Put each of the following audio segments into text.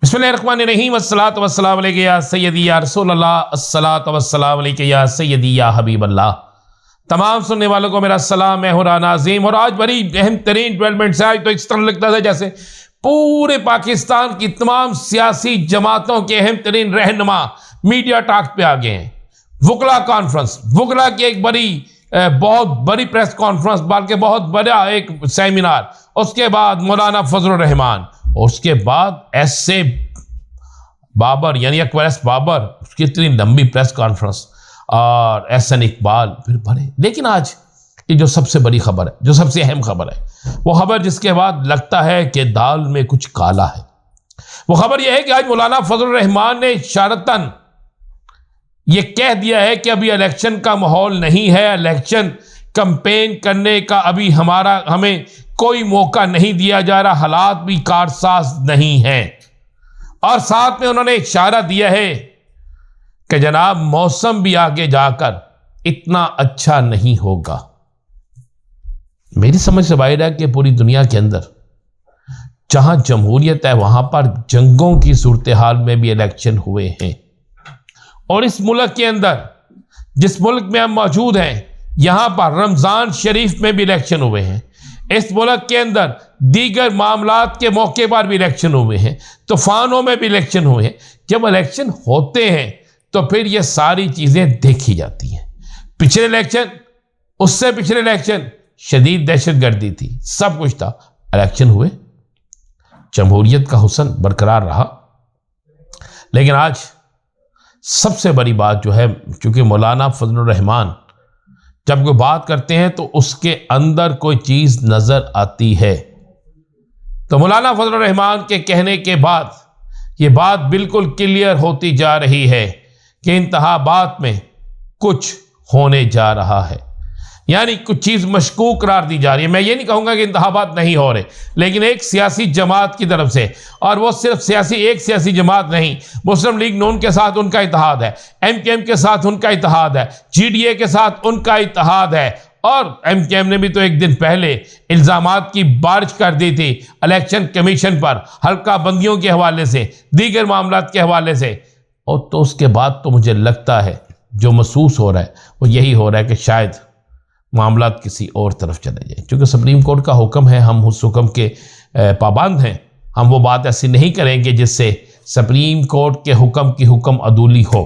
बिस्मिल्लाहिर्रहमानिर्रहीम अस्सलातु वस्सलामु अलैका या सय्यदी या रसूल अल्लाह, अस्सलातु वस्सलामु अलैका या सय्यदी या हबीब अल्लाह। तमाम सुनने वालों को मेरा सलाम। मैं हूं राना अज़ीम और आज बड़ी अहम तरीन डेवलपमेंट्स है। आज तो इस तरह लगता था जैसे पूरे पाकिस्तान की तमाम सियासी जमातों के अहम तरीन रहनुमा मीडिया टॉक पे आ गए हैं। वकला कॉन्फ्रेंस, वकला की एक बहुत बड़ी प्रेस कॉन्फ्रेंस, बल्कि बहुत बड़ा एक सेमिनार, उसके बाद मौलाना फजलुर रहमान, और उसके बाद एस.ए. बाबर यानी अकबर एस बाबर, उसकी इतनी लंबी प्रेस कॉन्फ्रेंस, और एहसन इकबाल फिर भरे। लेकिन आज ये जो सबसे बड़ी खबर है, जो सबसे अहम खबर है, वो खबर जिसके बाद लगता है कि दाल में कुछ काला है, वो खबर यह है कि आज मौलाना फजलुर रहमान ने इशारतन ये कह दिया है कि अभी इलेक्शन का माहौल नहीं है, इलेक्शन कैंपेन करने का अभी हमें कोई मौका नहीं दिया जा रहा, हालात भी कारसाज नहीं हैं। और साथ में उन्होंने इशारा दिया है कि जनाब मौसम भी आगे जाकर इतना अच्छा नहीं होगा। मेरी समझ से बाहर है कि पूरी दुनिया के अंदर जहां जमहूरियत है वहां पर जंगों की सूरत हाल में भी इलेक्शन हुए हैं, और इस मुल्क के अंदर, जिस मुल्क में हम मौजूद हैं, यहां पर रमजान शरीफ में भी इलेक्शन हुए हैं। इस मुल्क के अंदर दीगर मामलात के मौके पर भी इलेक्शन हुए हैं, तूफानों में भी इलेक्शन हुए हैं। जब इलेक्शन होते हैं तो फिर ये सारी चीजें देखी जाती हैं। पिछले इलेक्शन, उससे पिछले इलेक्शन शदीद दहशतगर्दी थी, सब कुछ था, इलेक्शन हुए, जमहूरियत का हुस्न बरकरार रहा। लेकिन आज सबसे बड़ी बात जो है, चूंकि मौलाना फजलुर रहमान जब कोई बात करते हैं तो उसके अंदर कोई चीज नजर आती है, तो मौलाना फजलुर रहमान के कहने के बाद ये बात बिल्कुल क्लियर होती जा रही है कि इंतखाबात में कुछ होने जा रहा है, यानी कुछ चीज मशकूक करार दी जा रही है। मैं ये नहीं कहूंगा कि इंतखाबात नहीं हो रहे, लेकिन एक सियासी जमात की तरफ से, और वो सिर्फ एक सियासी जमात नहीं, मुस्लिम लीग नून के साथ उनका इत्तेहाद है, MKM के साथ उनका इत्तेहाद है, GDA के साथ उनका इत्तेहाद है, और MKM ने भी तो एक दिन पहले इल्जामात की बारिश कर दी थी इलेक्शन कमीशन पर, हल्का बंदियों के हवाले से, दीगर मामलात के हवाले से। और तो उसके बाद तो मुझे लगता है जो महसूस हो रहा है वो यही हो रहा है कि शायद मामलात किसी और तरफ चले जाए। क्योंकि सुप्रीम कोर्ट का हुक्म है, हम उस हुक्म के पाबंद हैं, हम वो बात ऐसी नहीं करेंगे जिससे सुप्रीम कोर्ट के हुक्म की हुक्म अदूली हो।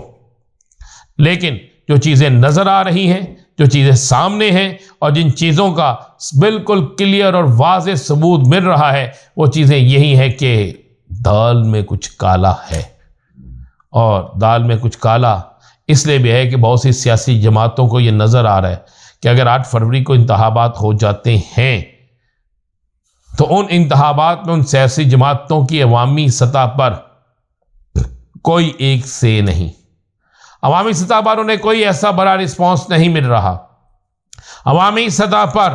लेकिन जो चीज़ें नज़र आ रही हैं, जो चीज़ें सामने हैं, और जिन चीज़ों का बिल्कुल क्लियर और वाज़ेह सबूत मिल रहा है, वो चीज़ें यही है कि दाल में कुछ काला है। और दाल में कुछ काला इसलिए भी है कि बहुत सी सियासी जमातों को ये नज़र आ रहा है कि अगर 8 फरवरी को इंतखाबात हो जाते हैं तो उन इंतखाबात में उन सियासी जमातों की अवामी सतह पर कोई एक से नहीं, अवामी सतह पर उन्हें कोई ऐसा बड़ा रिस्पॉन्स नहीं मिल रहा। अवामी सतह पर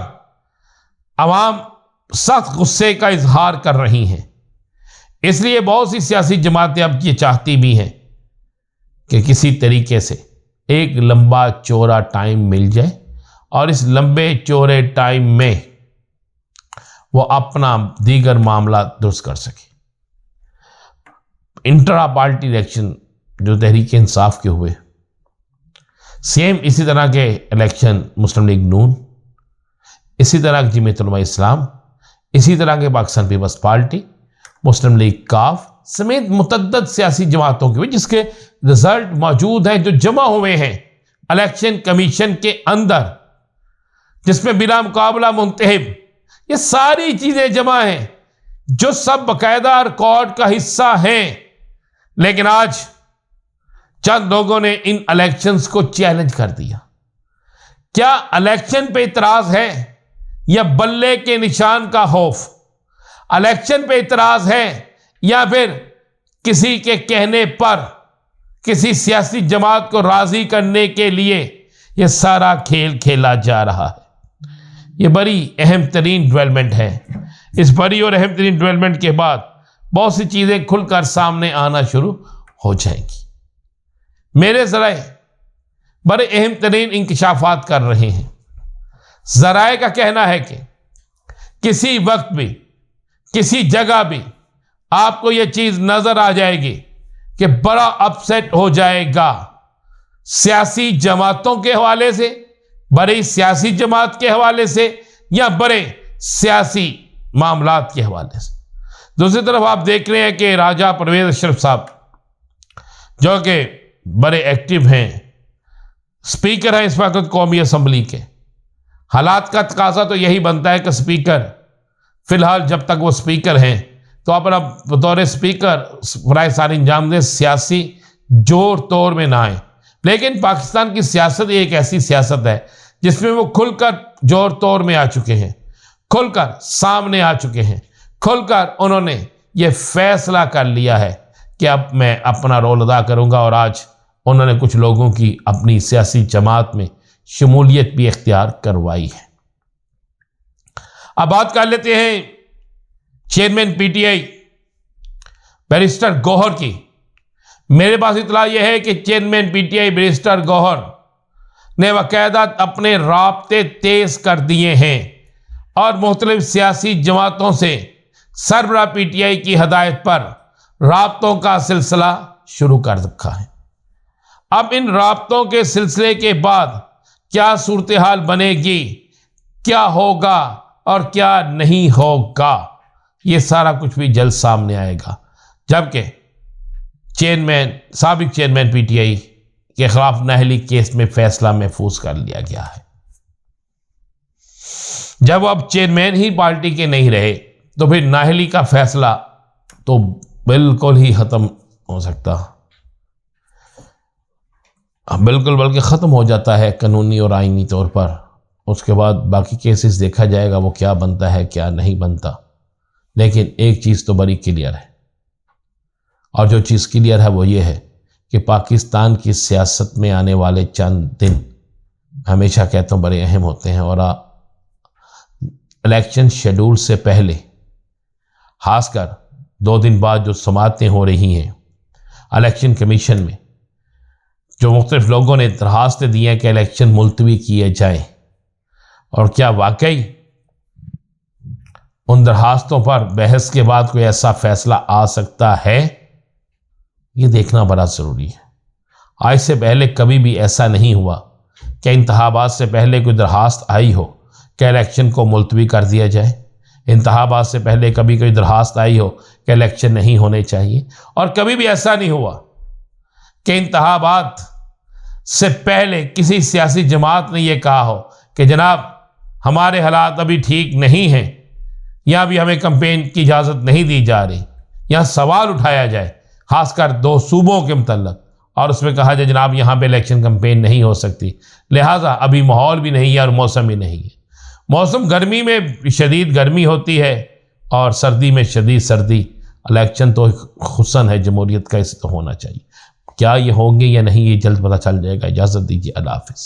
अवाम सख्त गुस्से का इजहार कर रही हैं। इसलिए बहुत सी सियासी जमातें अब ये चाहती भी हैं कि किसी तरीके से एक लंबा चौड़ा टाइम मिल जाए, और इस लंबे चौड़े टाइम में वो अपना दीगर मामला दुरुस्त कर सके। इंट्रा पार्टी इलेक्शन जो तहरीक इंसाफ के हुए, सेम इसी तरह के इलेक्शन मुस्लिम लीग नून, इसी तरह जमीयत उलमा इस्लाम, इसी तरह के पाकिस्तान पीपल्स पार्टी, मुस्लिम लीग काफ समेत मुतअद्दिद सियासी जमातों के हुए, जिसके रिजल्ट मौजूद हैं, जो जमा हुए हैं इलेक्शन कमीशन के अंदर, जिसमें बिला मुकाबला मुंतहिब, ये सारी चीजें जमा हैं, जो सब बाकायदा रिकॉर्ड का हिस्सा हैं। लेकिन आज चंद लोगों ने इन इलेक्शंस को चैलेंज कर दिया। क्या इलेक्शन पे इतराज है या बल्ले के निशान का खौफ? इलेक्शन पे इतराज है या फिर किसी के कहने पर, किसी सियासी जमात को राजी करने के लिए यह सारा खेल खेला जा रहा है? ये बड़ी अहम तरीन डेवलपमेंट है। इस बड़ी और अहम तरीन डेवलपमेंट के बाद बहुत सी चीज़ें खुलकर सामने आना शुरू हो जाएंगी। मेरे ज़राए बड़े अहम तरीन इंकशाफात कर रहे हैं। ज़राए का कहना है कि किसी वक्त भी, किसी जगह भी आपको यह चीज नजर आ जाएगी कि बड़ा अपसेट हो जाएगा सियासी जमातों के हवाले से, बड़ी सियासी जमात के हवाले से या बड़े सियासी मामलात के हवाले से। दूसरी तरफ आप देख रहे हैं कि राजा परवेज अशरफ साहब जो कि बड़े एक्टिव हैं, स्पीकर हैं इस वक्त कौमी असम्बली के। हालात का तकाजा तो यही बनता है कि स्पीकर फिलहाल जब तक वो स्पीकर हैं तो अपना बतौर स्पीकर बराए सारी अंजाम दें, सियासी जोर तोड़ में ना आए। लेकिन पाकिस्तान की सियासत एक ऐसी सियासत है जिसमें वो खुलकर जोर तोड़ में आ चुके हैं, खुलकर सामने आ चुके हैं, खुलकर उन्होंने ये फैसला कर लिया है कि अब मैं अपना रोल अदा करूंगा। और आज उन्होंने कुछ लोगों की अपनी सियासी जमात में शमूलियत भी इख्तियार करवाई है। अब बात कर लेते हैं चेयरमैन पीटीआई बैरिस्टर गौहर की। मेरे पास इतला यह है कि चेयरमैन पीटीआई बैरिस्टर गौहर ने बाकायदा अपने राब्ते तेज कर दिए हैं और मुख्तलिफ सियासी जमातों से सरबराह पीटीआई की हदायत पर राब्तों का सिलसिला शुरू कर रखा है। अब इन राब्तों के सिलसिले के बाद क्या सूरत हाल बनेगी, क्या होगा और क्या नहीं होगा, ये सारा कुछ भी जल्द सामने आएगा। जबकि साबिक चेयरमैन पीटीआई के खिलाफ नाअहली केस में फैसला महफूज कर लिया गया है। जब अब चेयरमैन ही पार्टी के नहीं रहे तो फिर नाअहली का फैसला तो बिल्कुल ही खत्म हो सकता, बिल्कुल बल्कि ख़त्म हो जाता है कानूनी और आईनी तौर पर। उसके बाद बाकी केसेस देखा जाएगा वो क्या बनता है क्या नहीं बनता। लेकिन एक चीज़ तो बड़ी क्लियर है, और जो चीज़ क्लियर है वो ये है कि पाकिस्तान की सियासत में आने वाले चंद दिन हमेशा कहता हूँ बड़े अहम होते हैं। और इलेक्शन शेड्यूल से पहले खासकर 2 दिन बाद जो समाअतें हो रही हैं इलेक्शन कमीशन में, जो मुख्तलिफ लोगों ने दरखास्तें दी हैं कि इलेक्शन मुलतवी किए जाएं, और क्या वाकई उन दरखास्तों पर बहस के बाद कोई ऐसा फैसला आ सकता है, ये देखना बड़ा ज़रूरी है। आज से पहले कभी भी ऐसा नहीं हुआ कि इंतखाबात से पहले कोई दरखास्त आई हो कि इलेक्शन को मुलतवी कर दिया जाए। इंतखाबात से पहले कभी कोई दरखास्त आई हो कि इलेक्शन नहीं होने चाहिए, और कभी भी ऐसा नहीं हुआ कि इंतखाबात से पहले किसी सियासी जमात ने यह कहा हो कि जनाब हमारे हालात अभी ठीक नहीं हैं, या भी हमें कैंपेन की इजाज़त नहीं दी जा रही। यहाँ सवाल उठाया जाए खासकर 2 सूबों के मुतल्लक, और उसमें कहा जाए जनाब यहाँ पे इलेक्शन कैंपेन नहीं हो सकती, लिहाजा अभी माहौल भी नहीं है और मौसम भी नहीं है। मौसम गर्मी में शदीद गर्मी होती है और सर्दी में शदीद सर्दी। इलेक्शन तो हुस्न है जमहूरियत का, इसे तो होना चाहिए। क्या ये होंगे या नहीं ये जल्द पता चल जाएगा। इजाज़त दीजिए, अल्लाह हाफ़िज़।